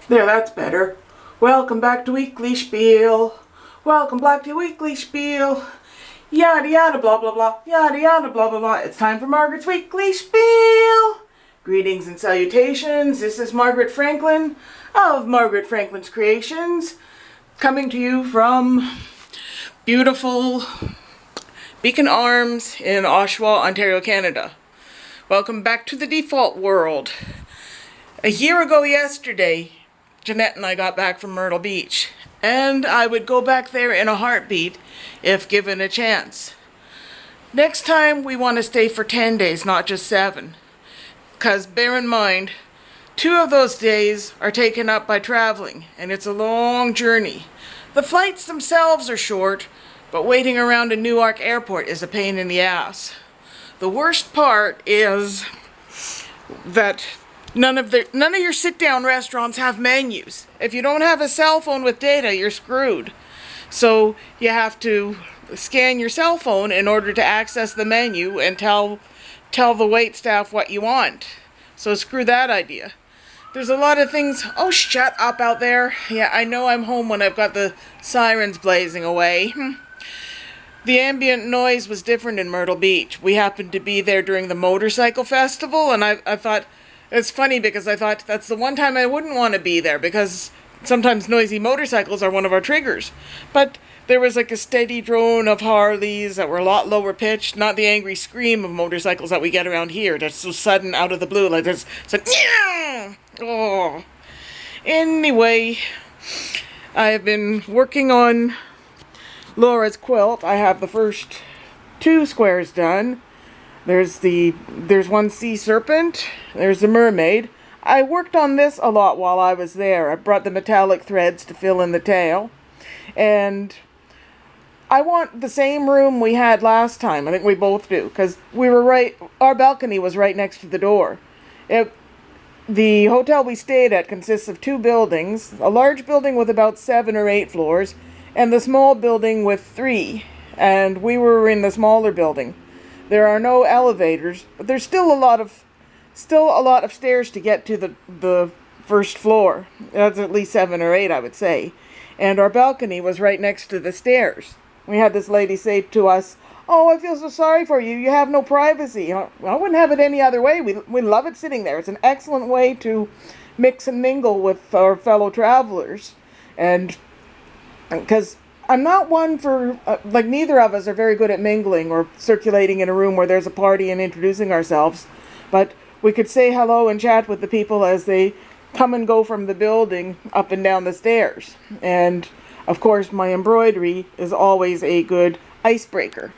There, that's better. Welcome back to Weekly Schpiel. Welcome back to Weekly Schpiel. Yada yada blah blah blah. Yada yada blah blah blah. It's time for Margaret's Weekly Spiel. Greetings and salutations. This is Margaret Franklin of Margaret Franklin's Creations, coming to you from beautiful Beacon Arms in Oshawa, Ontario, Canada. Welcome back to the default world. A year ago yesterday, Jeanette and I got back from Myrtle Beach, and I would go back there in a heartbeat if given a chance. Next time we want to stay for 10 days, not just 7. Because bear in mind, 2 of those days are taken up by traveling, and it's a long journey. The flights themselves are short, but waiting around in Newark Airport is a pain in the ass. The worst part is that none of your sit-down restaurants have menus. If you don't have a cell phone with data, you're screwed. So you have to scan your cell phone in order to access the menu and tell the wait staff what you want. So screw that idea. There's a lot of things. Oh, shut up out there. Yeah, I know I'm home when I've got the sirens blazing away. The ambient noise was different in Myrtle Beach. We happened to be there during the motorcycle festival, and I thought, it's funny because I thought that's the one time I wouldn't want to be there, because sometimes noisy motorcycles are one of our triggers. But there was like a steady drone of Harleys that were a lot lower pitched, not the angry scream of motorcycles that we get around here. That's so sudden out of the blue, like this. It's like, yeah! Oh. Anyway, I have been working on Laura's quilt. I have the first 2 squares done. There's one sea serpent, there's a mermaid. I worked on this a lot while I was there. I brought the metallic threads to fill in the tail. And I want the same room we had last time. I think we both do, because our balcony was right next to the door. The hotel we stayed at consists of 2 buildings, a large building with about 7 or 8 floors, and the small building with 3. And we were in the smaller building. There are no elevators, but there's still a lot of stairs to get to the first floor. That's at least 7 or 8, I would say. And our balcony was right next to the stairs. We had this lady say to us, "Oh, I feel so sorry for you. You have no privacy." I wouldn't have it any other way. We love it sitting there. It's an excellent way to mix and mingle with our fellow travelers. And because I'm not one for, neither of us are very good at mingling or circulating in a room where there's a party and introducing ourselves. But we could say hello and chat with the people as they come and go from the building up and down the stairs. And, of course, my embroidery is always a good icebreaker.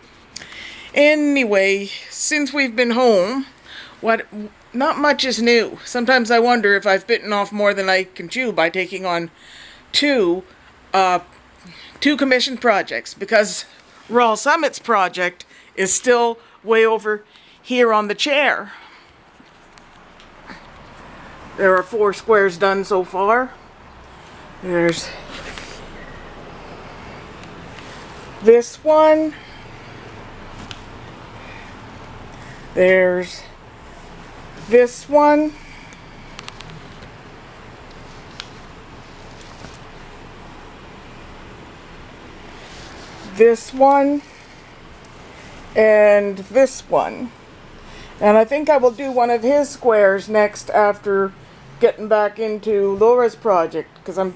Anyway, since we've been home, not much is new. Sometimes I wonder if I've bitten off more than I can chew by taking on 2 commissioned projects, because Raw Summit's project is still way over here on the chair. There are 4 squares done so far. There's this one. There's this one. This one, and this one. And I think I will do one of his squares next after getting back into Laura's project, because I'm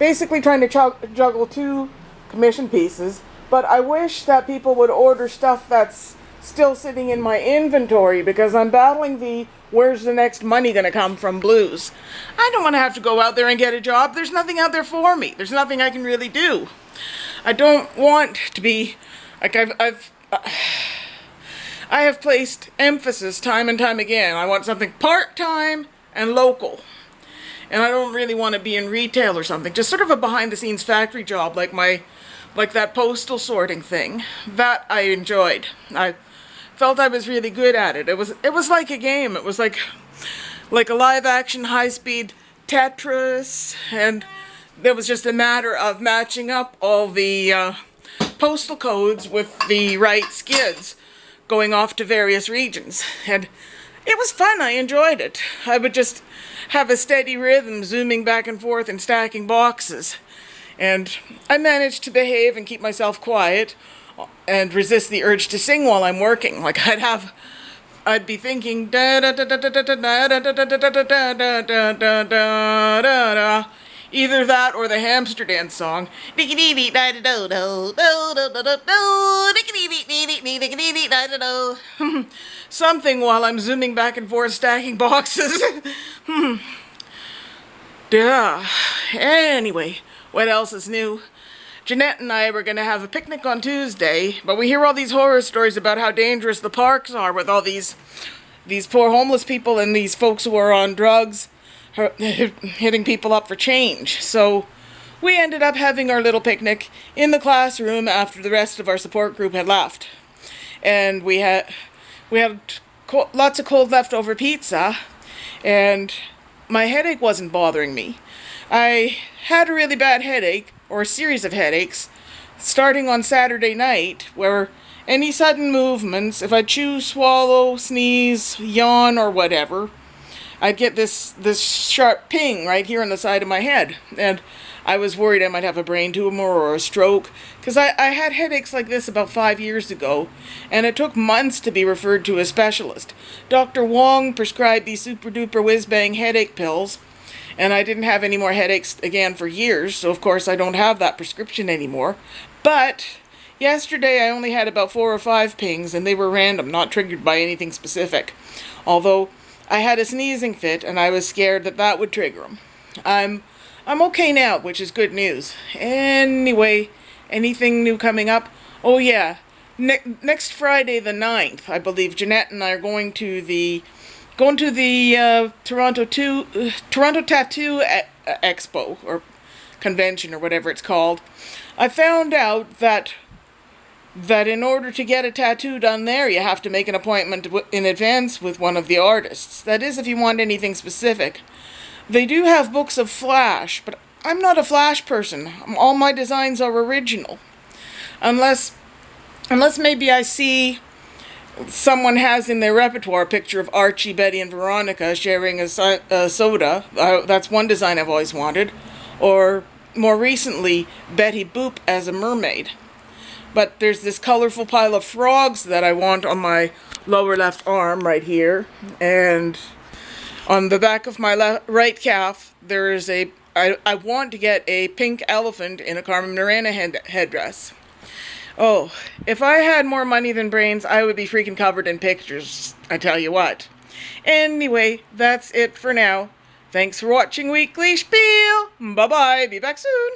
basically trying to juggle 2 commission pieces. But I wish that people would order stuff that's still sitting in my inventory, because I'm battling the where's the next money going to come from blues. I don't want to have to go out there and get a job. There's nothing out there for me. There's nothing I can really do. I don't want to be, like I have placed emphasis time and time again. I want something part-time and local. And I don't really want to be in retail or something. Just sort of a behind-the-scenes factory job like that postal sorting thing. That I enjoyed. I felt I was really good at it. It was like a game. It was like a live-action high-speed Tetris, and it was just a matter of matching up all the postal codes with the right skids going off to various regions. And It was fun. I enjoyed it. I would just have a steady rhythm, zooming back and forth and stacking boxes. And I managed to behave and keep myself quiet and resist the urge to sing while I'm working. Like I'd be thinking da da da da da da da da da da da da da da da. Either that or the hamster dance song. Something while I'm zooming back and forth stacking boxes. Duh. Anyway, what else is new? Jeanette and I were going to have a picnic on Tuesday, but we hear all these horror stories about how dangerous the parks are with all these poor homeless people and these folks who are on drugs hitting people up for change. So we ended up having our little picnic in the classroom after the rest of our support group had left. And we had lots of cold leftover pizza, and my headache wasn't bothering me. I had a really bad headache, or a series of headaches, starting on Saturday night, where any sudden movements, if I chew, swallow, sneeze, yawn, or whatever, I'd get this sharp ping right here on the side of my head. And I was worried I might have a brain tumor or a stroke, because I had headaches like this about 5 years ago, and it took months to be referred to a specialist. Dr. Wong prescribed these super duper whiz-bang headache pills, and I didn't have any more headaches again for years, so of course I don't have that prescription anymore. But yesterday I only had about 4 or 5 pings, and they were random, not triggered by anything specific. Although I had a sneezing fit, and I was scared that would trigger them. I'm okay now, which is good news. Anyway, anything new coming up? Oh yeah, next Friday the 9th, I believe Jeanette and I are going to the Toronto Tattoo Expo, or convention, or whatever it's called. I found out that in order to get a tattoo done there, you have to make an appointment in advance with one of the artists. That is, if you want anything specific. They do have books of Flash, but I'm not a Flash person. All my designs are original. Unless maybe I see someone has in their repertoire a picture of Archie, Betty, and Veronica sharing a soda. That's one design I've always wanted. Or, more recently, Betty Boop as a mermaid. But there's this colorful pile of frogs that I want on my lower left arm right here. And on the back of my right calf, there is I want to get a pink elephant in a Carmen Miranda headdress. Oh, if I had more money than brains, I would be freaking covered in pictures, I tell you what. Anyway, that's it for now. Thanks for watching Weekly Spiel. Bye-bye. Be back soon.